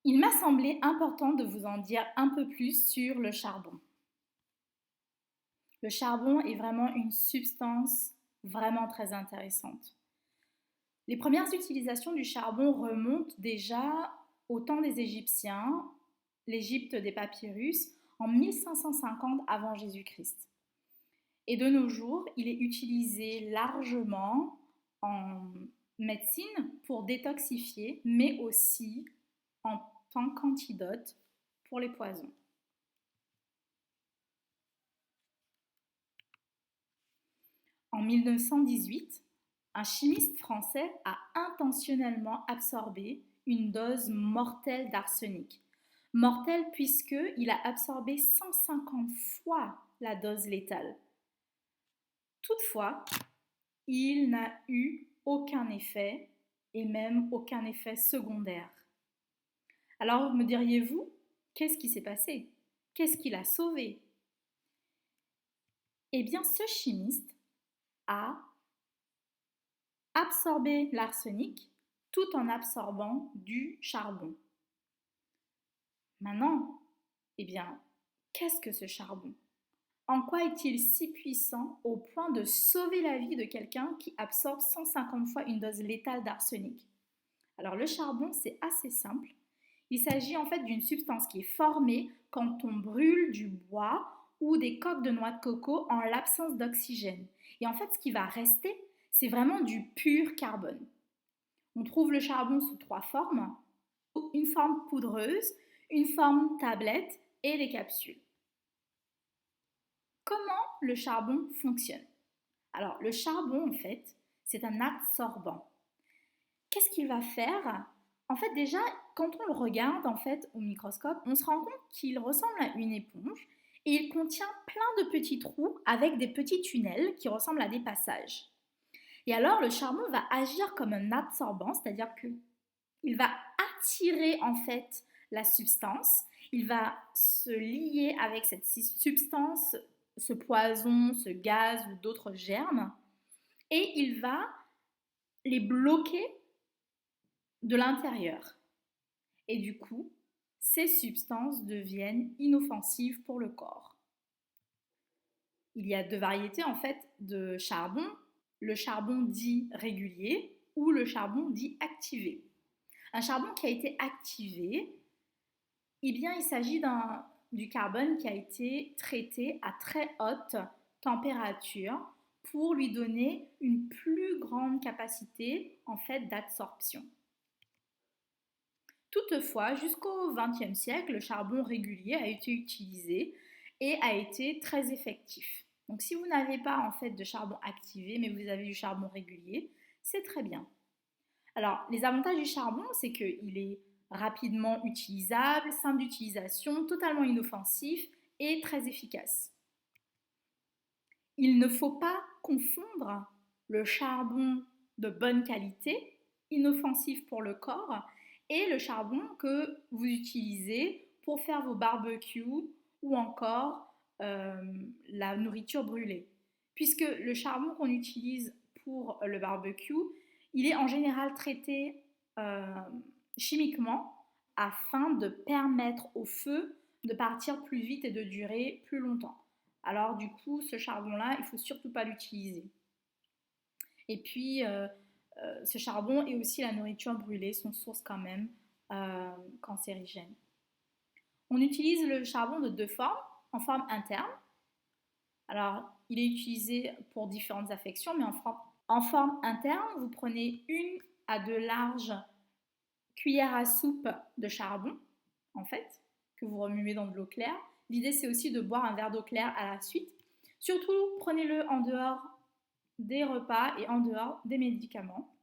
Il m'a semblé important de vous en dire un peu plus sur le charbon. Le charbon est vraiment une substance vraiment très intéressante. Les premières utilisations du charbon remontent déjà au temps des Égyptiens, l'Égypte des papyrus, en 1550 avant Jésus-Christ. Et de nos jours, il est utilisé largement en médecine pour détoxifier, mais aussi en tant qu'antidote pour les poisons. En 1918, un chimiste français a intentionnellement absorbé une dose mortelle d'arsenic. Mortelle puisqu'il a absorbé 150 fois la dose létale. Toutefois, il n'a eu aucun effet et même aucun effet secondaire. Alors me diriez-vous, qu'est-ce qui s'est passé? Qu'est-ce qui l'a sauvé? Eh bien, ce chimiste a absorber l'arsenic tout en absorbant du charbon. Maintenant, eh bien, qu'est-ce que ce charbon? En quoi est-il si puissant au point de sauver la vie de quelqu'un qui absorbe 150 fois une dose létale d'arsenic? Alors le charbon, c'est assez simple. Il s'agit en fait d'une substance qui est formée quand on brûle du bois ou des coques de noix de coco en l'absence d'oxygène. Et en fait, ce qui va rester, c'est vraiment du pur carbone. On trouve le charbon sous trois formes, une forme poudreuse, une forme tablette et les capsules. Comment le charbon fonctionne? Alors, le charbon, en fait, c'est un absorbant. Qu'est-ce qu'il va faire? En fait, déjà, quand on le regarde en fait au microscope, on se rend compte qu'il ressemble à une éponge et il contient plein de petits trous avec des petits tunnels qui ressemblent à des passages. Et alors, le charbon va agir comme un absorbant, c'est-à-dire qu'il va attirer en fait la substance, il va se lier avec cette substance, ce poison, ce gaz ou d'autres germes, et il va les bloquer de l'intérieur. Et du coup, ces substances deviennent inoffensives pour le corps. Il y a deux variétés en fait de charbon, le charbon dit régulier ou le charbon dit activé. Un charbon qui a été activé, eh bien, il s'agit du carbone qui a été traité à très haute température pour lui donner une plus grande capacité en fait d'absorption. Toutefois, jusqu'au XXe siècle, le charbon régulier a été utilisé et a été très effectif. Donc si vous n'avez pas en fait de charbon activé, mais vous avez du charbon régulier, c'est très bien. Alors, les avantages du charbon, c'est qu'il est rapidement utilisable, simple d'utilisation, totalement inoffensif et très efficace. Il ne faut pas confondre le charbon de bonne qualité, inoffensif pour le corps, et le charbon que vous utilisez pour faire vos barbecues ou encore la nourriture brûlée. Puisque le charbon qu'on utilise pour le barbecue, il est en général traité euh, chimiquement afin de permettre au feu de partir plus vite et de durer plus longtemps. Alors du coup, ce charbon-là, il ne faut surtout pas l'utiliser. Et puis, ce charbon et aussi la nourriture brûlée sont sources quand même cancérigènes. On utilise le charbon de deux formes, en forme interne. Alors, il est utilisé pour différentes affections, mais en forme interne, vous prenez une à deux larges cuillères à soupe de charbon, en fait, que vous remuez dans de l'eau claire. L'idée, c'est aussi de boire un verre d'eau claire à la suite. Surtout, prenez-le en dehors des repas et en dehors des médicaments.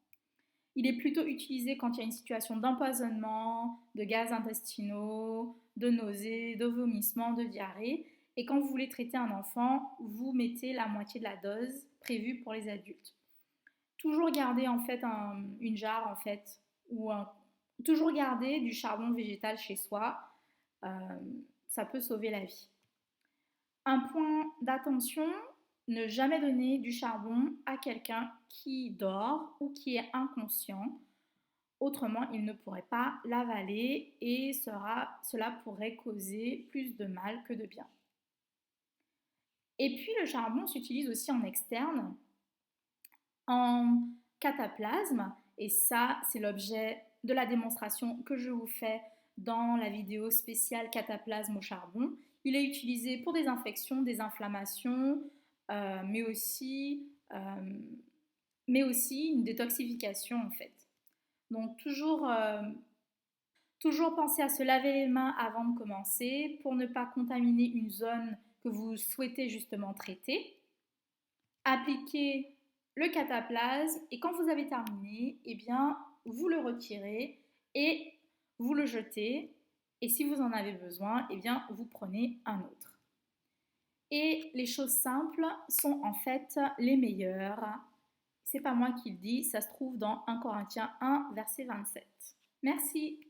Il est plutôt utilisé quand il y a une situation d'empoisonnement, de gaz intestinaux, de nausées, de vomissements, de diarrhée. Et quand vous voulez traiter un enfant, vous mettez la moitié de la dose prévue pour les adultes. Toujours garder en fait une jarre en fait toujours garder du charbon végétal chez soi, euh, ça peut sauver la vie. Un point d'attention, ne jamais donner du charbon à quelqu'un qui dort ou qui est inconscient Autrement, il ne pourrait pas l'avaler et cela pourrait causer plus de mal que de bien. Et puis le charbon s'utilise aussi en externe, en cataplasme, et ça c'est l'objet de la démonstration que je vous fais dans la vidéo spéciale cataplasme au charbon. Il est utilisé pour des infections, des inflammations, euh, mais, aussi, euh, mais aussi une détoxification en fait. Donc toujours penser à se laver les mains avant de commencer pour ne pas contaminer une zone que vous souhaitez justement traiter. Appliquez le cataplasme et quand vous avez terminé, eh bien, vous le retirez et vous le jetez. Et si vous en avez besoin, eh bien, vous prenez un autre. Et les choses simples sont en fait les meilleures. C'est pas moi qui le dis, ça se trouve dans 1 Corinthiens 1, verset 27. Merci.